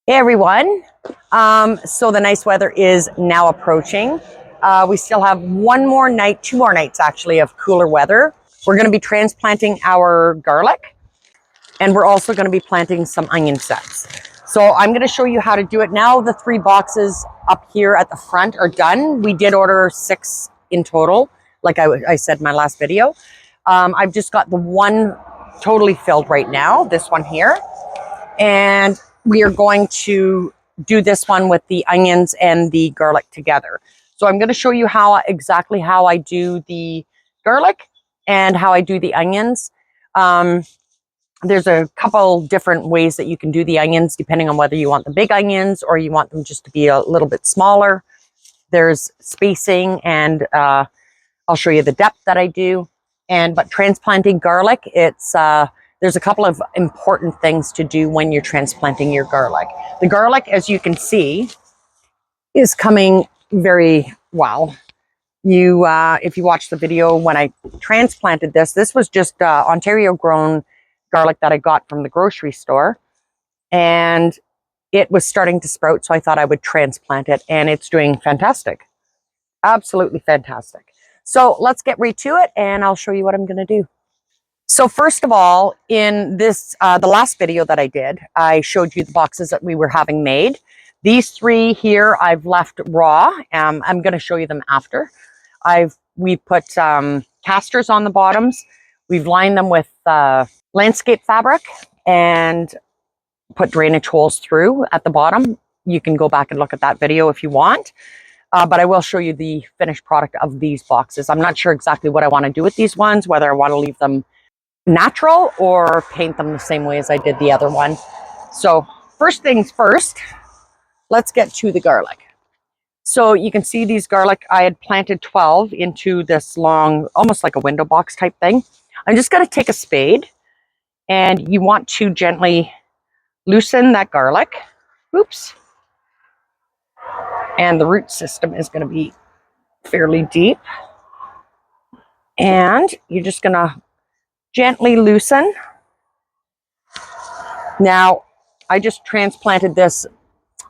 Hey everyone. So the nice weather is now approaching. We still have two more nights actually of cooler weather. We're going to be transplanting our garlic, and we're also going to be planting some onion sets. So I'm going to show you how to do it now. The 3 boxes up here at the front are done. We did order 6 in total, like I said in my last video. I've just got the one totally filled right now, this one here. And we are going to do this one with the onions and the garlic together. So I'm going to show you exactly how I do the garlic and how I do the onions. There's a couple different ways that you can do the onions depending on whether you want the big onions or you want them just to be a little bit smaller. There's spacing, and I'll show you the depth that I do. But transplanting garlic, there's a couple of important things to do when you're transplanting your garlic. The garlic, as you can see, is coming very well. If you watch the video when I transplanted this was just Ontario grown garlic that I got from the grocery store. And it was starting to sprout, so I thought I would transplant it, and it's doing fantastic. Absolutely fantastic. So let's get right to it, and I'll show you what I'm going to do. So first of all, in this, the last video that I did, I showed you the boxes that we were having made. These 3 here, I've left raw. I'm going to show you them after. We put casters on the bottoms. We've lined them with landscape fabric and put drainage holes through at the bottom. You can go back and look at that video if you want. But I will show you the finished product of these boxes. I'm not sure exactly what I want to do with these ones, whether I want to leave them natural or paint them the same way as I did the other one. So first things first, let's get to the garlic. So you can see these garlic, I had planted 12 into this long, almost like a window box type thing. I'm just going to take a spade, and you want to gently loosen that garlic. Oops. And the root system is going to be fairly deep. And you're just going to gently loosen. Now, I just transplanted this.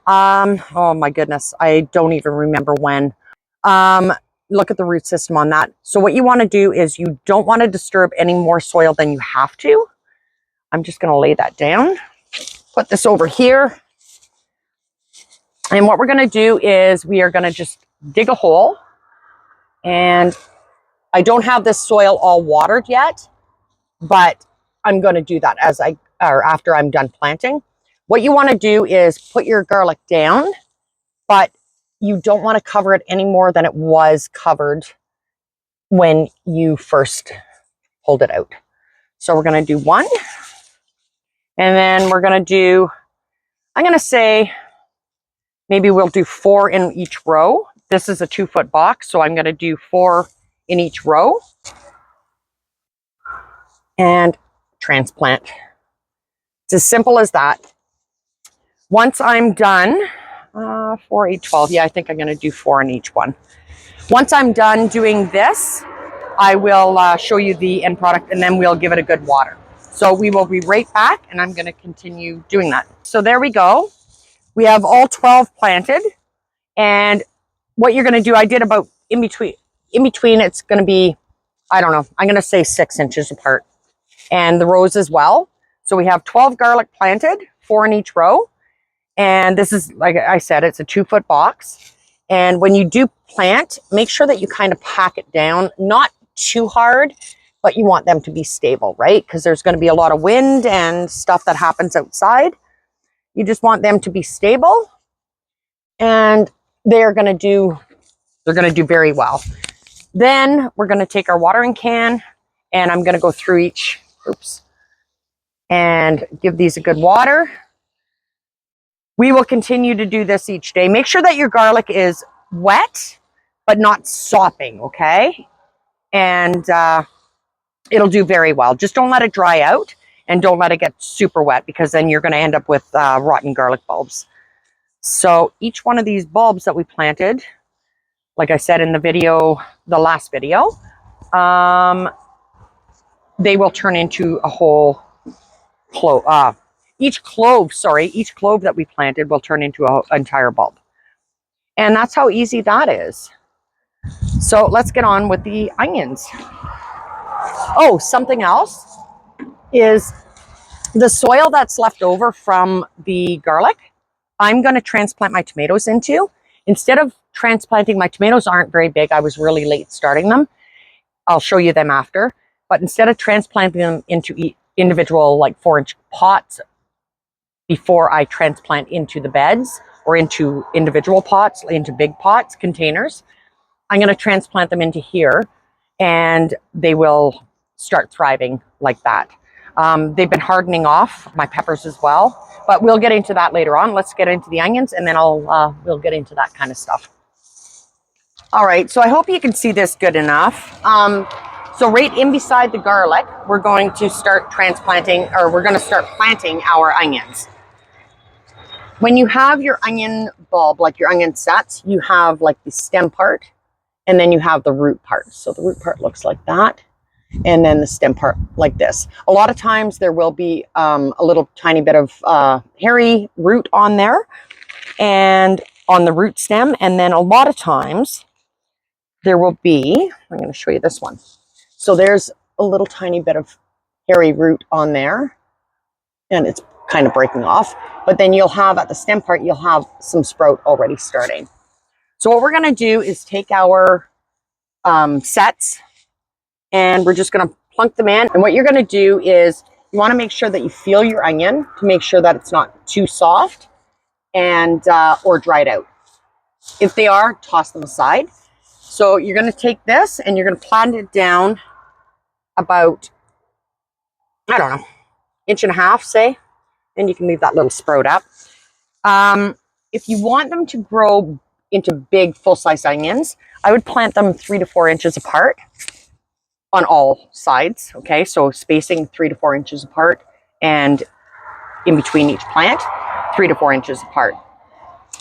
Oh my goodness, I don't even remember when. Look at the root system on that. So what you want to do is you don't want to disturb any more soil than you have to. I'm just going to lay that down. Put this over here. And what we're going to do is we are going to just dig a hole. And I don't have this soil all watered yet, but I'm going to do that after I'm done planting. What you want to do is put your garlic down, but you don't want to cover it any more than it was covered when you first pulled it out. So we're going to do 1. And then we're going to do, I'm going to say, maybe we'll do 4 in each row. This is a 2-foot box, so I'm going to do 4 in each row. And transplant. It's as simple as that. Once I'm done, 4, 8, 12. Yeah, I think I'm going to do 4 in each one. Once I'm done doing this, I will show you the end product, and then we'll give it a good water. So we will be right back, and I'm going to continue doing that. So there we go. We have all 12 planted. And what you're going to do, I did about in between it's going to be, I don't know, I'm going to say 6 inches apart. And the rows as well. So we have 12 garlic planted, 4 in each row. And this is, like I said, it's a 2-foot box. And when you do plant, make sure that you kind of pack it down, not too hard, but you want them to be stable, right? Because there's going to be a lot of wind and stuff that happens outside. You just want them to be stable, and they're going to do very well. Then we're going to take our watering can, and I'm going to go through each, and give these a good water. We will continue to do this each day. Make sure that your garlic is wet, but not sopping, okay? And it'll do very well. Just don't let it dry out, and don't let it get super wet, because then you're going to end up with rotten garlic bulbs. So each one of these bulbs that we planted, like I said in the last video, they will turn into a whole each clove that we planted will turn into an entire bulb. And that's how easy that is. So let's get on with the onions. Oh, something else is the soil that's left over from the garlic, I'm going to transplant my tomatoes into. Instead of transplanting, my tomatoes aren't very big. I was really late starting them. I'll show you them after. But instead of transplanting them into individual like 4-inch pots before I transplant into the beds or into individual pots, into big pots, containers, I'm going to transplant them into here and they will start thriving like that. They've been hardening off, my peppers as well, but we'll get into that later on. Let's get into the onions and then we'll get into that kind of stuff. All right, so I hope you can see this good enough. So right in beside the garlic, we're going to start transplanting, or we're going to start planting our onions. When you have your onion bulb, like your onion sets, you have like the stem part and then you have the root part. So the root part looks like that. And then the stem part like this. A lot of times there will be a little tiny bit of hairy root on there and on the root stem. And then a lot of times there will be, I'm going to show you this one. So there's a little tiny bit of hairy root on there and it's kind of breaking off. But then you'll have at the stem part, you'll have some sprout already starting. So what we're going to do is take our sets and we're just going to plunk them in. And what you're going to do is you want to make sure that you feel your onion to make sure that it's not too soft and or dried out. If they are, toss them aside. So you're going to take this and you're going to plant it down about, I don't know, 1.5 inches, say. And you can leave that little sprout up. If you want them to grow into big full-size onions, I would plant them 3 to 4 inches apart on all sides. Okay, so spacing 3 to 4 inches apart, and in between each plant, 3 to 4 inches apart.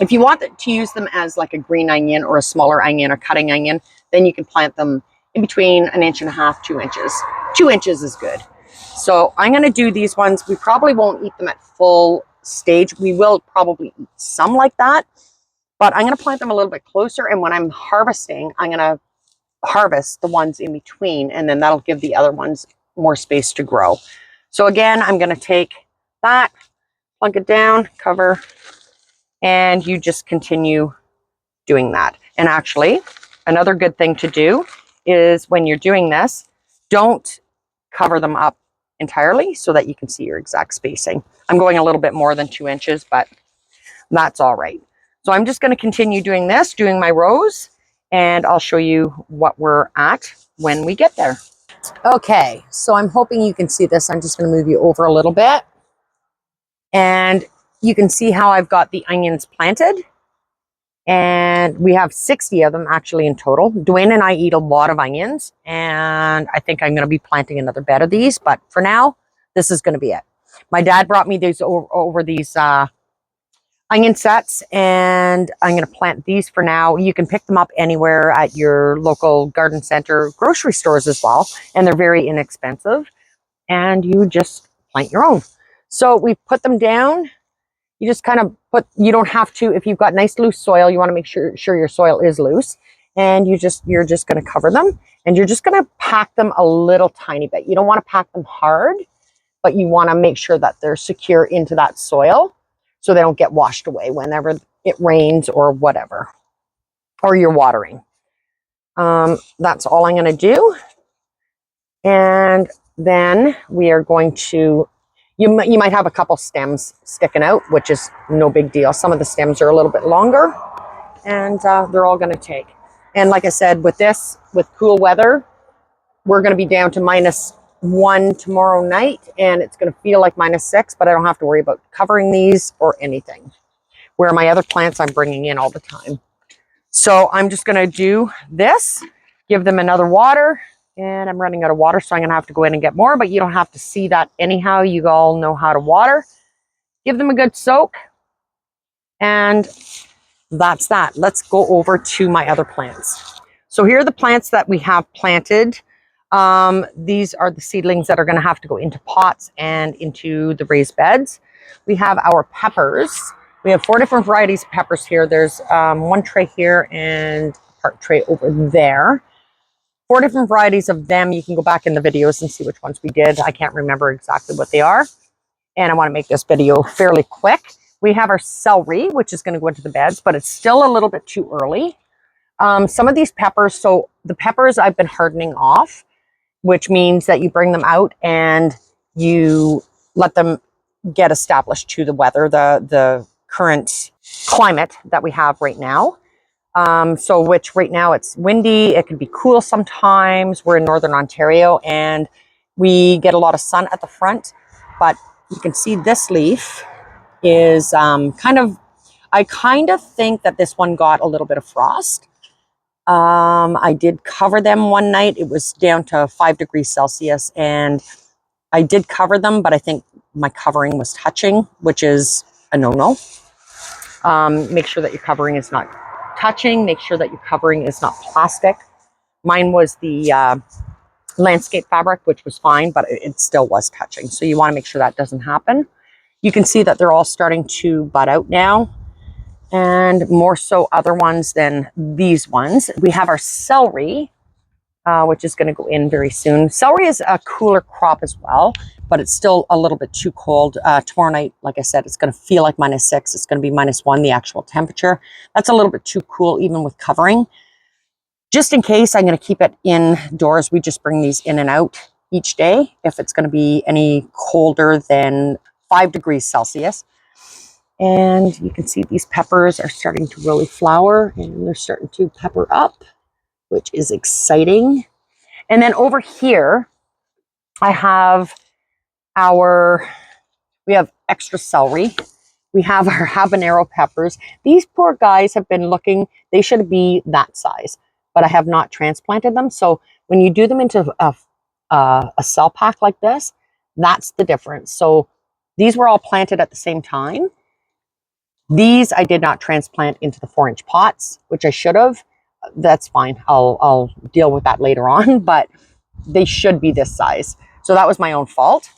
If you want to use them as like a green onion or a smaller onion or cutting onion, then you can plant them in between 1.5 inches, 2 inches. 2 inches is good. So I'm going to do these ones. We probably won't eat them at full stage. We will probably eat some like that, but I'm going to plant them a little bit closer. And when I'm harvesting, I'm going to harvest the ones in between, and then that'll give the other ones more space to grow. So again, I'm going to take that, plunk it down, cover, and you just continue doing that. And actually, another good thing to do is when you're doing this, don't cover them up entirely so that you can see your exact spacing. I'm going a little bit more than 2 inches, but that's all right. So I'm just going to continue doing this, doing my rows, and I'll show you what we're at when we get there. Okay, so I'm hoping you can see this. I'm just going to move you over a little bit. And you can see how I've got the onions planted. And we have 60 of them actually in total. Dwayne and I eat a lot of onions, and I think I'm going to be planting another bed of these. But for now, this is going to be it. My dad brought me these over these onion sets, and I'm going to plant these for now. You can pick them up anywhere at your local garden center, grocery stores as well, and they're very inexpensive. And you just plant your own. So we put them down. You just kind of put, you don't have to, if you've got nice loose soil, you want to make sure your soil is loose. And you're just going to cover them, and you're just going to pack them a little tiny bit. You don't want to pack them hard, but you want to make sure that they're secure into that soil so they don't get washed away whenever it rains or whatever, or you're watering. That's all I'm going to do. And then we are going to, you might have a couple stems sticking out, which is no big deal. Some of the stems are a little bit longer, and they're all going to take. And like I said, with this, with cool weather, we're going to be down to -1 tomorrow night, and it's going to feel like -6, but I don't have to worry about covering these or anything. Where my other plants I'm bringing in all the time. So I'm just going to do this, give them another water. And I'm running out of water, so I'm going to have to go in and get more, but you don't have to see that anyhow. You all know how to water. Give them a good soak. And that's that. Let's go over to my other plants. So here are the plants that we have planted. These are the seedlings that are going to have to go into pots and into the raised beds. We have our peppers. We have 4 different varieties of peppers here. There's one tray here and a part tray over there. 4 different varieties of them. You can go back in the videos and see which ones we did. I can't remember exactly what they are. And I want to make this video fairly quick. We have our celery, which is going to go into the beds, but it's still a little bit too early. Some of these peppers, so the peppers I've been hardening off, which means that you bring them out and you let them get established to the weather, the current climate that we have right now. So which right now it's windy, it can be cool sometimes. We're in Northern Ontario and we get a lot of sun at the front, but you can see this leaf is I kind of think that this one got a little bit of frost. I did cover them one night. It was down to 5 degrees Celsius and I did cover them, but I think my covering was touching, which is a no-no. Make sure that your covering is not touching. Make sure that your covering is not plastic. Mine was the landscape fabric, which was fine, but it still was touching. So you want to make sure that doesn't happen. You can see that they're all starting to bud out now, and more so other ones than these ones. We have our celery, which is going to go in very soon. Celery is a cooler crop as well, but it's still a little bit too cold. Tomorrow night, like I said, it's going to feel like -6. It's going to be -1, the actual temperature. That's a little bit too cool, even with covering. Just in case, I'm going to keep it indoors. We just bring these in and out each day if it's going to be any colder than 5 degrees Celsius. And you can see these peppers are starting to really flower and they're starting to pepper up, which is exciting. And then over here, I have we have extra celery. We have our habanero peppers. These poor guys have been looking, they should be that size, but I have not transplanted them. So when you do them into a cell pack like this, that's the difference. So these were all planted at the same time. These I did not transplant into the 4-inch pots, which I should have. That's fine. I'll deal with that later on, but they should be this size. So that was my own fault.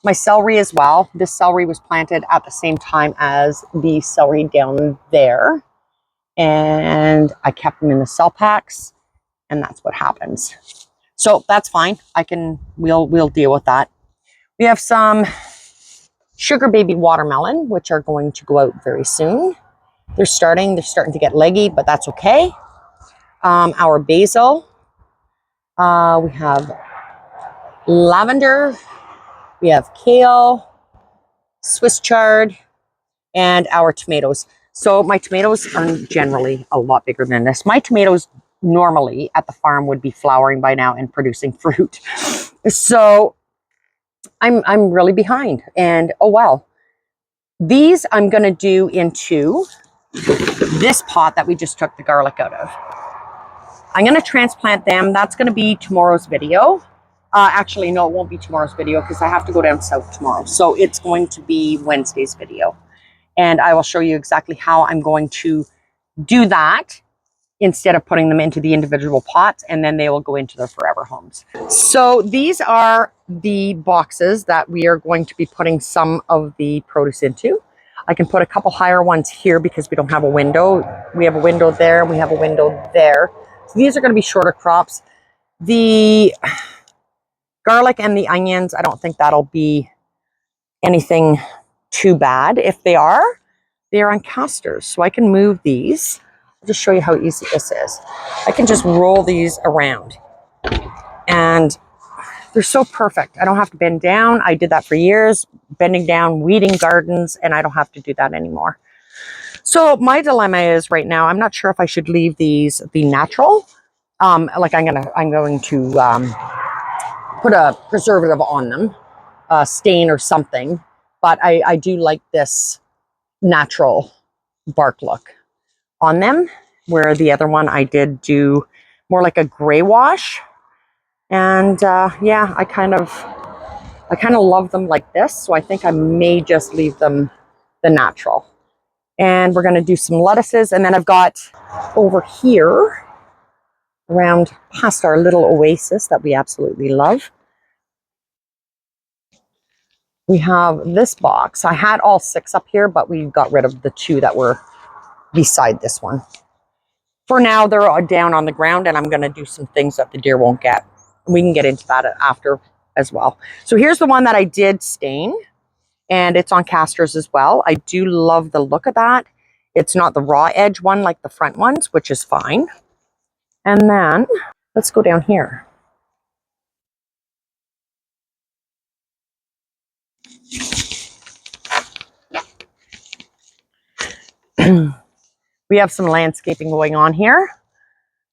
My celery as well. This celery was planted at the same time as the celery down there. And I kept them in the cell packs, and that's what happens. So that's fine. We'll deal with that. We have some sugar baby watermelon, which are going to go out very soon. They're starting to get leggy, but that's okay. Our basil. We have lavender. We have kale, Swiss chard, and our tomatoes. So my tomatoes are generally a lot bigger than this. My tomatoes normally at the farm would be flowering by now and producing fruit. So I'm really behind, and oh well. These I'm going to do into this pot that we just took the garlic out of. I'm going to transplant them. That's going to be tomorrow's video. Actually, no, it won't be tomorrow's video because I have to go down south tomorrow. So it's going to be Wednesday's video. And I will show you exactly how I'm going to do that instead of putting them into the individual pots, and then they will go into their forever homes. So these are the boxes that we are going to be putting some of the produce into. I can put a couple higher ones here because we don't have a window. We have a window there, and we have a window there. So these are going to be shorter crops. The garlic and the onions, I don't think that'll be anything too bad. If they are on casters, so I can move these. I'll just show you how easy this is. I can just roll these around and they're so perfect. I don't have to bend down. I did that for years, bending down, weeding gardens, and I don't have to do that anymore. So my dilemma is right now, I'm not sure if I should leave these the natural. Like I'm going to put a preservative on them, stain or something, but I do like this natural bark look on them, where the other one I did do more like a gray wash. And yeah, I kind of love them like this, so I think I may just leave them the natural. And we're going to do some lettuces, and then I've got over here around past our little oasis that we absolutely love. We have this box. I had all 6 up here, but we got rid of the 2 that were beside this one. For now, they're all down on the ground, and I'm going to do some things that the deer won't get. We can get into that after as well. So here's the one that I did stain, and it's on casters as well. I do love the look of that. It's not the raw edge one like the front ones, which is fine. And then let's go down here. We have some landscaping going on here,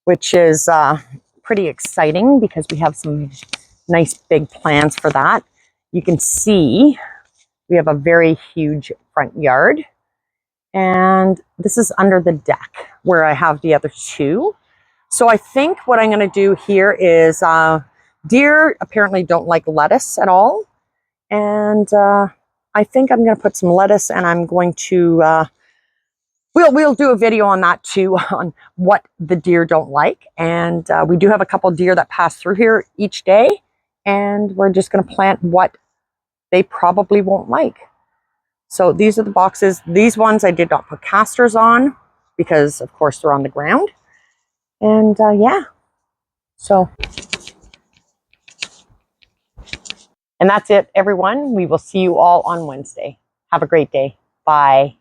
which is pretty exciting because we have some nice big plans for that. You can see we have a very huge front yard, and this is under the deck where I have the other 2. So I think what I'm going to do here is deer apparently don't like lettuce at all, and I think I'm going to put some lettuce, and I'm going to we'll do a video on that too, on what the deer don't like. And we do have a couple deer that pass through here each day, and we're just going to plant what they probably won't like. So these are the boxes. These ones I did not put casters on because of course they're on the ground. And yeah, so. And that's it, everyone. We will see you all on Wednesday. Have a great day. Bye.